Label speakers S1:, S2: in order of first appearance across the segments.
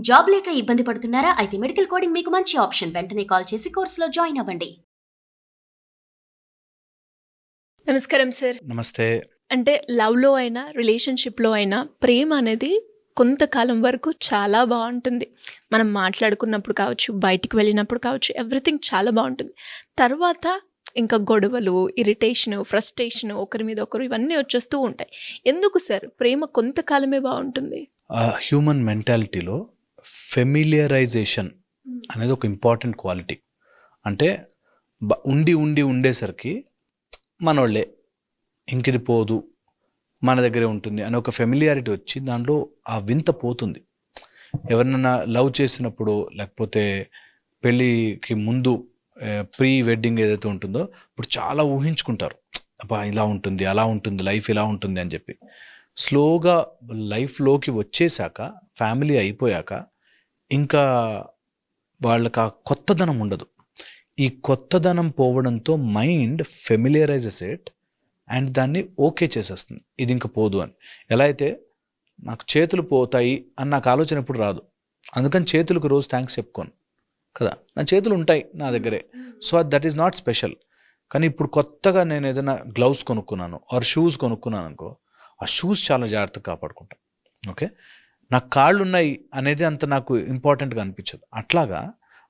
S1: Job లేక ఇబ్బంది పడుతున్నారా? అయితే మెడికల్ కోడింగ్ మీకు మంచి ఆప్షన్. వెంటనే కాల్ చేసి కోర్సులో జాయిన్ అవ్వండి.
S2: నమస్కారం సార్.
S3: నమస్తే.
S2: అంటే లవ్‌లో అయినా, రిలేషన్‌షిప్‌లో అయినా ప్రేమ అనేది కొంతకాలం వరకు చాలా బావుంటుంది. మనం మాట్లాడుకున్నప్పుడు కావచ్చు, బయటికి వెళ్ళినప్పుడు కావచ్చు, ఎవ్రీథింగ్ చాలా బావుంటుంది. తర్వాత ఇంకా గొడవలు, ఇరిటేషను, ఫ్రస్ట్రేషను, ఒకరి మీద ఒకరు ఇవన్నీ వచ్చేస్తూ ఉంటాయి. ఎందుకు సార్ ప్రేమ కొంతకాలమే బావుంటుంది?
S3: హ్యూమన్ మెంటాలిటీలో ఫెమిలియరైజేషన్ అనేది ఒక ఇంపార్టెంట్ క్వాలిటీ. అంటే ఉండేసరికి మనోళ్ళే, ఇంకిది పోదు, మన దగ్గరే ఉంటుంది అని ఒక ఫెమిలియారిటీ వచ్చి దాంట్లో ఆ వింత పోతుంది. ఎవరినైనా లవ్ చేసినప్పుడు, లేకపోతే పెళ్ళికి ముందు ప్రీ వెడ్డింగ్ ఏదైతే ఉంటుందో ఇప్పుడు చాలా ఊహించుకుంటారు. అబ్బా ఇలా ఉంటుంది, అలా ఉంటుంది, లైఫ్ ఇలా ఉంటుంది అని చెప్పి. స్లోగా లైఫ్లోకి వచ్చేసాక, ఫ్యామిలీ అయిపోయాక ఇంకా వాళ్ళకి ఆ కొత్తదనం ఉండదు. ఈ కొత్తదనం పోవడంతో మైండ్ ఫెమిలియరైజెస్ ఇట్ అండ్ దాన్ని ఓకే చేసేస్తుంది, ఇది ఇంకా పోదు అని. ఎలా అయితే నాకు చేతులు పోతాయి అని నాకు ఆలోచన ఎప్పుడు రాదు, అందుకని చేతులకు రోజు థ్యాంక్స్ చెప్పుకోను కదా. నా చేతులు ఉంటాయి నా దగ్గరే, so that is not special. కానీ ఇప్పుడు కొత్తగా నేను ఏదైనా గ్లౌస్ కొనుక్కున్నాను ఆర్ షూస్ కొనుక్కున్నాను అనుకో, ఆ షూస్ చాలా జాగ్రత్తగా కాపాడుకుంటాను. ఓకే, నాకు కాళ్ళు ఉన్నాయి అనేది అంత నాకు ఇంపార్టెంట్గా అనిపించదు. అట్లాగా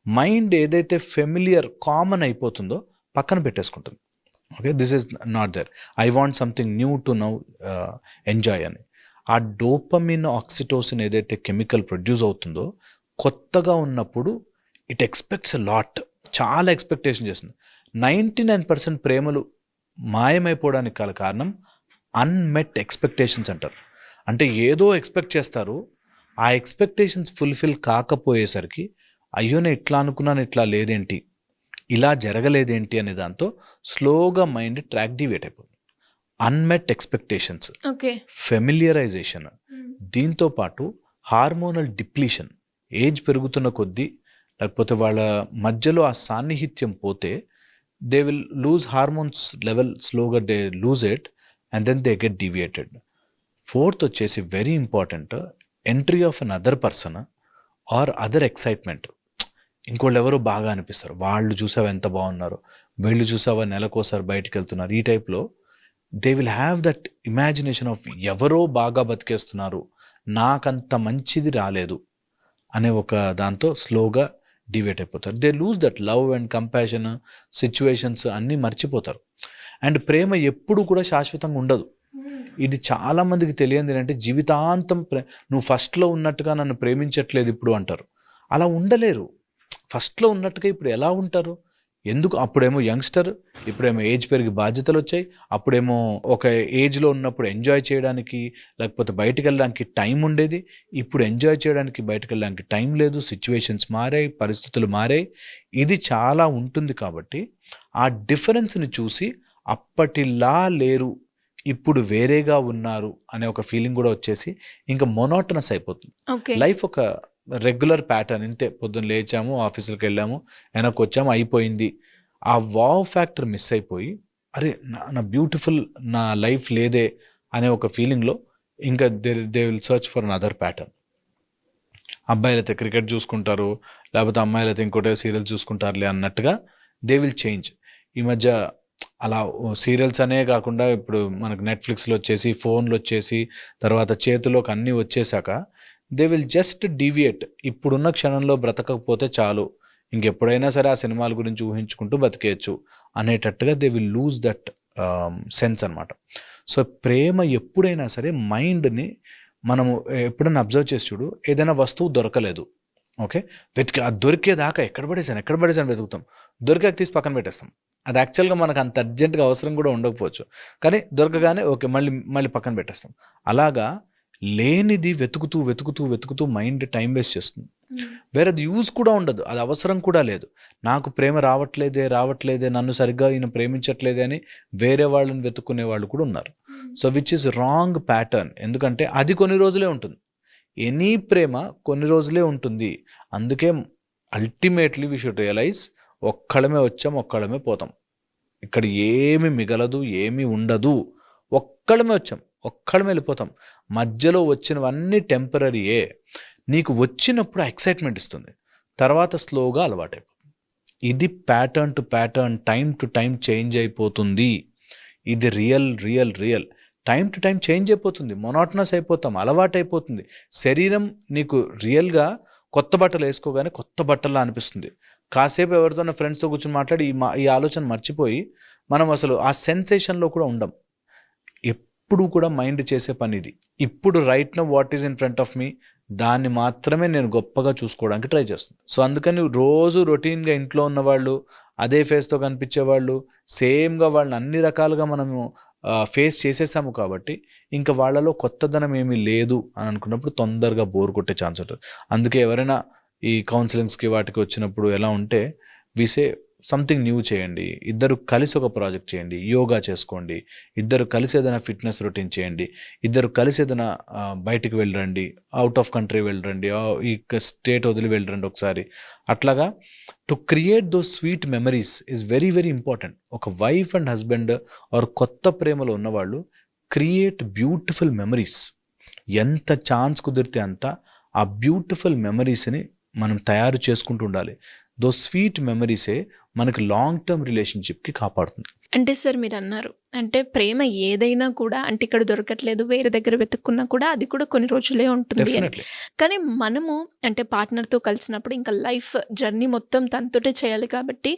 S3: మైండ్ ఏదైతే ఫెమిలియర్ కామన్ అయిపోతుందో పక్కన పెట్టేసుకుంటుంది. Okay, this is not there, I want something new to now enjoy అని. ఆ డోపమిన్, ఆక్సిటోసిన్ ఏదైతే కెమికల్ ప్రొడ్యూస్ అవుతుందో కొత్తగా ఉన్నప్పుడు ఇట్ ఎక్స్పెక్ట్స్ ఎ లాట్, చాలా ఎక్స్పెక్టేషన్ చేస్తుంది. 99% ప్రేమలు మాయమైపోవడానికి గల కారణం అన్మెట్ ఎక్స్పెక్టేషన్స్ అంటారు. అంటే ఏదో ఎక్స్పెక్ట్ చేస్తారు, ఆ ఎక్స్పెక్టేషన్స్ ఫుల్ఫిల్ కాకపోయేసరికి అయ్యో నేను ఇట్లా అనుకున్నాను, ఇట్లా లేదేంటి, ఇలా జరగలేదేంటి అనే దాంతో స్లోగా మైండ్ ట్రాక్ డివేట్ అయిపోతుంది. అన్మెట్ ఎక్స్పెక్టేషన్స్,
S2: ఓకే,
S3: ఫెమిలియరైజేషన్, దీంతో పాటు హార్మోనల్ డిప్లీషన్. ఏజ్ పెరుగుతున్న కొద్దీ లేకపోతే వాళ్ళ మధ్యలో ఆ సాన్నిహిత్యం పోతే they will lose hormones level, స్లోగా they lose it and then they get deviated. Fourth వచ్చేసి very important, entry of an other person or other excitement. ఇంకోళ్ళు ఎవరో బాగా అనిపిస్తారు, వాళ్ళు చూసావా ఎంత బాగున్నారు, వీళ్ళు చూసావా నెలకోసారి బయటికి వెళ్తున్నారు, ఈ టైప్లో they will have that imagination of ఎవరో బాగా బతికేస్తున్నారు, నాకంత మంచిది రాలేదు అనే ఒక దాంతో స్లోగా డివేట్ అయిపోతారు. They lose that love and compassion, situations అన్నీ మర్చిపోతారు. అండ్ ప్రేమ ఎప్పుడు కూడా శాశ్వతంగా ఉండదు. ఇది చాలామందికి తెలియంది ఏంటంటే జీవితాంతం నువ్వు ఫస్ట్లో ఉన్నట్టుగా నన్ను ప్రేమించట్లేదు ఇప్పుడు అంటారు. అలా ఉండలేరు. ఫస్ట్లో ఉన్నట్టుగా ఇప్పుడు ఎలా ఉంటారు? ఎందుకు? అప్పుడేమో యంగ్స్టర్, ఇప్పుడేమో ఏజ్ పెరిగి బాధ్యతలు వచ్చాయి, అప్పుడేమో ఒక ఏజ్లో ఉన్నప్పుడు ఎంజాయ్ చేయడానికి లేకపోతే బయటికి వెళ్ళడానికి టైం ఉండేది, ఇప్పుడు ఎంజాయ్ చేయడానికి బయటకు వెళ్ళడానికి టైం లేదు, సిచ్యువేషన్స్ మారాయి, పరిస్థితులు మారాయి, ఇది చాలా ఉంటుంది. కాబట్టి ఆ డిఫరెన్స్ని చూసి అప్పటిలా లేరు, ఇప్పుడు వేరేగా ఉన్నారు అనే ఒక ఫీలింగ్ కూడా వచ్చేసి ఇంకా మొనోటనస్ అయిపోతుంది. లైఫ్ ఒక రెగ్యులర్ ప్యాటర్న్, ఇంతే, పొద్దున్న లేచాము, ఆఫీసులకు వెళ్ళాము, వెనక్కి వచ్చాము, అయిపోయింది. ఆ వావ్ ఫ్యాక్టర్ మిస్ అయిపోయి అరే నా బ్యూటిఫుల్ నా లైఫ్ లేదే అనే ఒక ఫీలింగ్లో ఇంకా they will search for an other pattern. అబ్బాయిలు అయితే క్రికెట్ చూసుకుంటారు, లేకపోతే అమ్మాయిలు అయితే ఇంకోటి సీరియల్ చూసుకుంటారులే అన్నట్టుగా దే విల్ చేంజ్. ఈ మధ్య అలా సీరియల్స్ అనే కాకుండా ఇప్పుడు మనకు నెట్ఫ్లిక్స్లో వచ్చేసి, ఫోన్లు వచ్చేసి, తర్వాత చేతిలోకి అన్నీ వచ్చేసాక దే విల్ జస్ట్ డీవియేట్. ఇప్పుడున్న క్షణంలో బ్రతకకపోతే చాలు, ఇంకెప్పుడైనా సరే ఆ సినిమాల గురించి ఊహించుకుంటూ బతికేయచ్చు అనేటట్టుగా they will lose that sense అనమాట. సో ప్రేమ ఎప్పుడైనా సరే మైండ్ని మనము ఎప్పుడైనా అబ్జర్వ్ చేసి చూడు, ఏదైనా వస్తువు దొరకలేదు, ఓకే, అది దొరికేదాకా ఎక్కడ పడేసాను వెతుకుతాం, దొరికాక తీసి పక్కన పెట్టేస్తాం. అది యాక్చువల్గా మనకు అంత అర్జెంట్గా అవసరం కూడా ఉండకపోవచ్చు, కానీ దొరకగానే ఓకే మళ్ళీ పక్కన పెట్టేస్తాం. అలాగా లేనిది వెతుకుతూ మైండ్ టైం వేస్ట్ చేస్తుంది. వేరే అది యూజ్ కూడా ఉండదు, అది అవసరం కూడా లేదు. నాకు ప్రేమ రావట్లేదే, నన్ను సరిగ్గా ఈయన ప్రేమించట్లేదే అని వేరే వాళ్ళని వెతుక్కునే వాళ్ళు కూడా ఉన్నారు. So which is wrong pattern. ఎందుకంటే అది కొన్ని రోజులే ఉంటుంది, ఎనీ ప్రేమ కొన్ని రోజులే ఉంటుంది. అందుకే అల్టిమేట్లీ వీ షుడ్ రియలైజ్, ఒక్కడమే వచ్చాం, ఒక్కడమే పోతాం, ఇక్కడ ఏమి మిగలదు, ఏమి ఉండదు, ఒక్కడమే వచ్చాం, ఒక్కడమే వెళ్ళిపోతాం. మధ్యలో వచ్చినవన్నీ టెంపరరీయే. నీకు వచ్చినప్పుడు ఎక్సైట్మెంట్ ఇస్తుంది, తర్వాత స్లోగా అలవాటైపోతుంది. ఇది pattern to pattern, time to time change అయిపోతుంది. ఇది real time to time change అయిపోతుంది, మొనాటనస్ అయిపోతాం, అలవాటైపోతుంది. శరీరం నీకు రియల్గా కొత్త బట్టలు వేసుకోగానే కొత్త బట్టల్లా అనిపిస్తుంది. కాసేపు ఎవరితోనో ఫ్రెండ్స్తో కూర్చొని మాట్లాడి ఈ ఆలోచన మర్చిపోయి మనం అసలు ఆ సెన్సేషన్లో కూడా ఉండం. ఎప్పుడు కూడా మైండ్ చేసే పని ఇది. ఇప్పుడు right now what is in front of me, దాన్ని మాత్రమే నేను గొప్పగా చూసుకోవడానికి ట్రై చేస్తున్నాను. సో అందుకని రోజు రొటీన్గా ఇంట్లో ఉన్నవాళ్ళు, అదే ఫేస్తో కనిపించేవాళ్ళు, సేమ్గా వాళ్ళని అన్ని రకాలుగా మనము ఫేస్ చేసేసాము కాబట్టి ఇంకా వాళ్ళలో కొత్తదనం ఏమీ లేదు అని అనుకున్నప్పుడు తొందరగా బోర్ కొట్టే ఛాన్స్ ఉంటుంది. అందుకే ఎవరైనా ఈ కౌన్సిలింగ్స్కి వాటికి వచ్చినప్పుడు ఎలా ఉంటే విసే సంథింగ్ న్యూ చేయండి, ఇద్దరు కలిసి ఒక ప్రాజెక్ట్ చేయండి, యోగా చేసుకోండి, ఇద్దరు కలిసి ఏదైనా ఫిట్నెస్ రొటీన్ చేయండి, ఇద్దరు కలిసి ఏదైనా బయటికి వెళ్ళరండి, అవుట్ ఆఫ్ కంట్రీ వెళ్ళరండి, ఈ స్టేట్ వదిలి వెళ్ళరండి ఒకసారి. అట్లాగా to create those sweet memories is very important. ఒక వైఫ్ అండ్ హస్బెండ్ ఆర్ కొత్త ప్రేమలో ఉన్నవాళ్ళు క్రియేట్ బ్యూటిఫుల్ మెమరీస్. ఎంత ఛాన్స్ కుదిరితే అంత ఆ బ్యూటిఫుల్ మెమరీస్ని మనం తయారు చేసుకుంటూ ఉండాలి. దో స్వీట్ మెమరీసే మనకి లాంగ్ టర్మ్ రిలేషన్షిప్కి కాపాడుతుంది.
S2: అంటే సార్ మీరు అన్నారు, అంటే ప్రేమ ఏదైనా కూడా అంటే ఇక్కడ దొరకట్లేదు, వేరే దగ్గర వెతుక్కున్నా కూడా అది కూడా కొన్ని రోజులే ఉంటుంది అని.
S3: డెఫినెట్లీ.
S2: కానీ మనము అంటే పార్ట్నర్తో కలిసినప్పుడు ఇంకా లైఫ్ జర్నీ మొత్తం తనతోటే చేయాలి కాబట్టి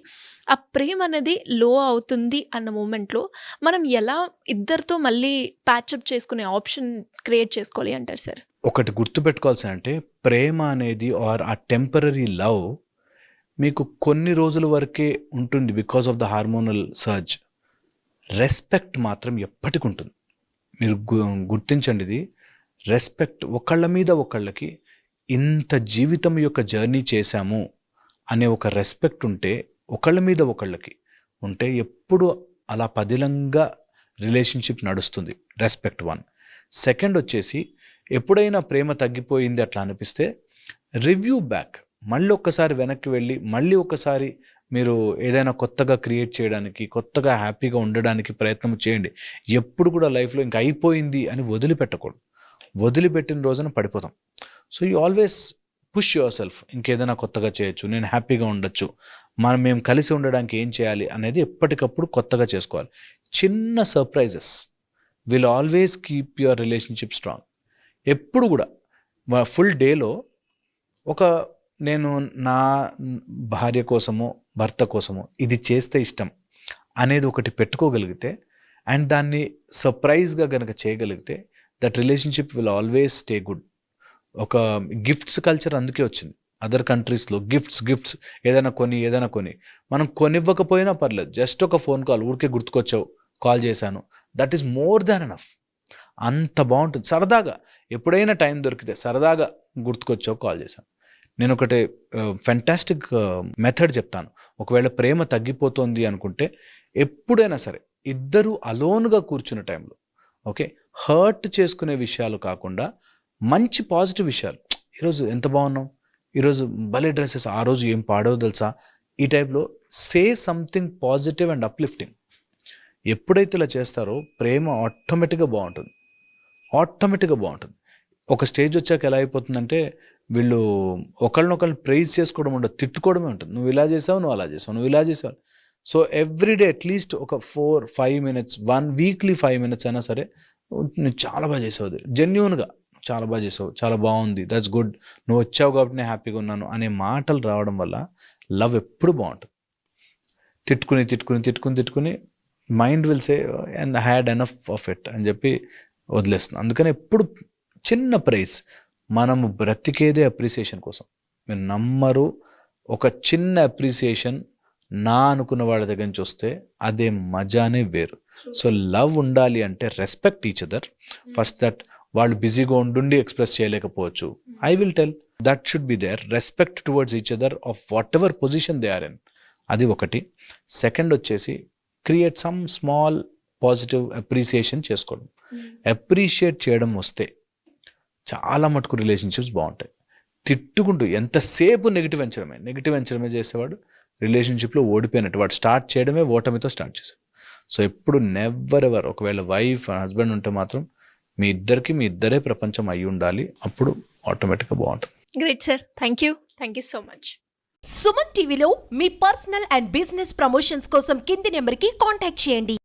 S2: ఆ ప్రేమ అనేది లో అవుతుంది అన్న మూమెంట్లో మనం ఎలా ఇద్దరితో మళ్ళీ ప్యాచప్ చేసుకునే ఆప్షన్ క్రియేట్ చేసుకోవాలి అంటారు సార్?
S3: ఒకటి గుర్తుపెట్టుకోవాల్సిన అంటే ప్రేమ అనేది ఆర్ ఆ టెంపరరీ లవ్ మీకు కొన్ని రోజుల వరకే ఉంటుంది because of the hormonal surge. Respect మాత్రం ఎప్పటికి ఉంటుంది. మీరు గుర్తించండి ఇది. రెస్పెక్ట్, ఒకళ్ళ మీద ఒకళ్ళకి ఇంత జీవితం యొక్క జర్నీ చేశాము అనే ఒక రెస్పెక్ట్ ఉంటే, ఒకళ్ళ మీద ఒకళ్ళకి ఉంటే ఎప్పుడు అలా పదిలంగా రిలేషన్షిప్ నడుస్తుంది. రెస్పెక్ట్ 1. సెకండ్ వచ్చేసి ఎప్పుడైనా ప్రేమ తగ్గిపోయింది అట్లా అనిపిస్తే రివ్యూ బ్యాక్, మళ్ళీ ఒక్కసారి వెనక్కి వెళ్ళి మళ్ళీ ఒకసారి మీరు ఏదైనా కొత్తగా క్రియేట్ చేయడానికి, కొత్తగా హ్యాపీగా ఉండడానికి ప్రయత్నం చేయండి. ఎప్పుడు కూడా లైఫ్లో ఇంక అయిపోయింది అని వదిలిపెట్టకూడదు. వదిలిపెట్టిన రోజున పడిపోతాం. So you always push your self, ఇంకేదైనా కొత్తగా చేయొచ్చు, నేను హ్యాపీగా ఉండొచ్చు, మేము కలిసి ఉండడానికి ఏం చేయాలి అనేది ఎప్పటికప్పుడు కొత్తగా చేసుకోవాలి. చిన్న surprises will always keep your relationship strong. ఎప్పుడు కూడా ఫుల్ డేలో నేను నా భార్య కోసమో భర్త కోసమో ఇది చేస్తే ఇష్టం అనేది ఒకటి పెట్టుకోగలిగితే అండ్ దాన్ని సర్ప్రైజ్గా కనుక చేయగలిగితే that relationship will always stay good. ఒక గిఫ్ట్స్ కల్చర్ అందుకే వచ్చింది అదర్ కంట్రీస్లో. గిఫ్ట్స్ ఏదైనా కొని మనం కొనివ్వకపోయినా పర్లేదు, జస్ట్ ఒక ఫోన్ కాల్, ఊరికే గుర్తుకొచ్చావు కాల్ చేశాను, that is more than enough. అంత బాగుంటుంది. సరదాగా ఎప్పుడైనా టైం దొరికితే సరదాగా గుర్తుకొచ్చావు కాల్ చేశాను. నేను ఒకటి ఫెంటాస్టిక్ మెథడ్ చెప్తాను. ఒకవేళ ప్రేమ తగ్గిపోతుంది అనుకుంటే ఎప్పుడైనా సరే ఇద్దరు అలోన్గా కూర్చున్న టైంలో, ఓకే, హర్ట్ చేసుకునే విషయాలు కాకుండా మంచి పాజిటివ్ విషయాలు, ఈరోజు ఎంత బాగున్నావు, ఈరోజు భలే డ్రెస్సెస్, ఆ రోజు ఏం పాడవు తెలుసా, ఈ టైప్లో say something positive and uplifting. ఎప్పుడైతే ఇలా చేస్తారో ప్రేమ ఆటోమేటిక్గా బాగుంటుంది. ఒక స్టేజ్ వచ్చాక ఎలా అయిపోతుందంటే వీళ్ళు ఒకళ్ళనొకళ్ళు ప్రైజ్ చేసుకోవడం ఉండదు, తిట్టుకోవడమే ఉంటుంది. నువ్వు ఇలా చేసావు, నువ్వు అలా చేసావు, నువ్వు ఇలా చేసావు. సో ఎవ్రీడే అట్లీస్ట్ ఒక 4-5 minutes, 1 weekly 5 minutes అయినా సరే నువ్వు చాలా బాగా చేసావు, జెన్యూన్గా చాలా బాగా చేసావు, చాలా బాగుంది, దట్స్ గుడ్, నువ్వు వచ్చావు కాబట్టి నేను హ్యాపీగా ఉన్నాను అనే మాటలు రావడం వల్ల లవ్ ఎప్పుడు బాగుంటుంది. తిట్టుకుని mind will say and had enough of it అని చెప్పి వదిలేస్తుంది. అందుకని ఎప్పుడు చిన్న ప్రైజ్, మనము బ్రతికేదే అప్రిసియేషన్ కోసం. మీరు నమ్మరు, ఒక చిన్న అప్రిసియేషన్ నా అనుకున్న వాళ్ళ దగ్గర నుంచి వస్తే అదే మజానే వేరు. సో లవ్ ఉండాలి అంటే respect each other. First that వాళ్ళు బిజీగా ఉండి ఎక్స్ప్రెస్ చేయలేకపోవచ్చు, I will tell that should be there. Respect towards each other of whatever position they are in, అది ఒకటి. సెకండ్ వచ్చేసి create some small positive appreciation చేసుకోవడం. అప్రిషియేట్ చేయడం వస్తే చాలా మటుకు రిలేషన్షిప్స్ బాగుంటాయి. తిట్టుకుంటూ ఎంతసేపు నెగిటివ్ ఎంచడమే చేసేవాడు రిలేషన్షిప్లో ఓడిపోయినట్టు. వాడు స్టార్ట్ చేయడమే ఓటమితో స్టార్ట్ చేశాడు. సో ఎప్పుడు నెవర్ ఎవర్, ఒకవేళ వైఫ్ హస్బెండ్ ఉంటే మాత్రం మీ ఇద్దరే ప్రపంచం అయి ఉండాలి. అప్పుడు ఆటోమేటిక్గా బాగుంటుంది.
S2: Great sir. Thank you so much.
S4: Suman టీవీలో మీ పర్సనల్ అండ్ బిజినెస్ ప్రమోషన్స్ కోసం కింది నెంబర్కి కాంటాక్ట్ చేయండి.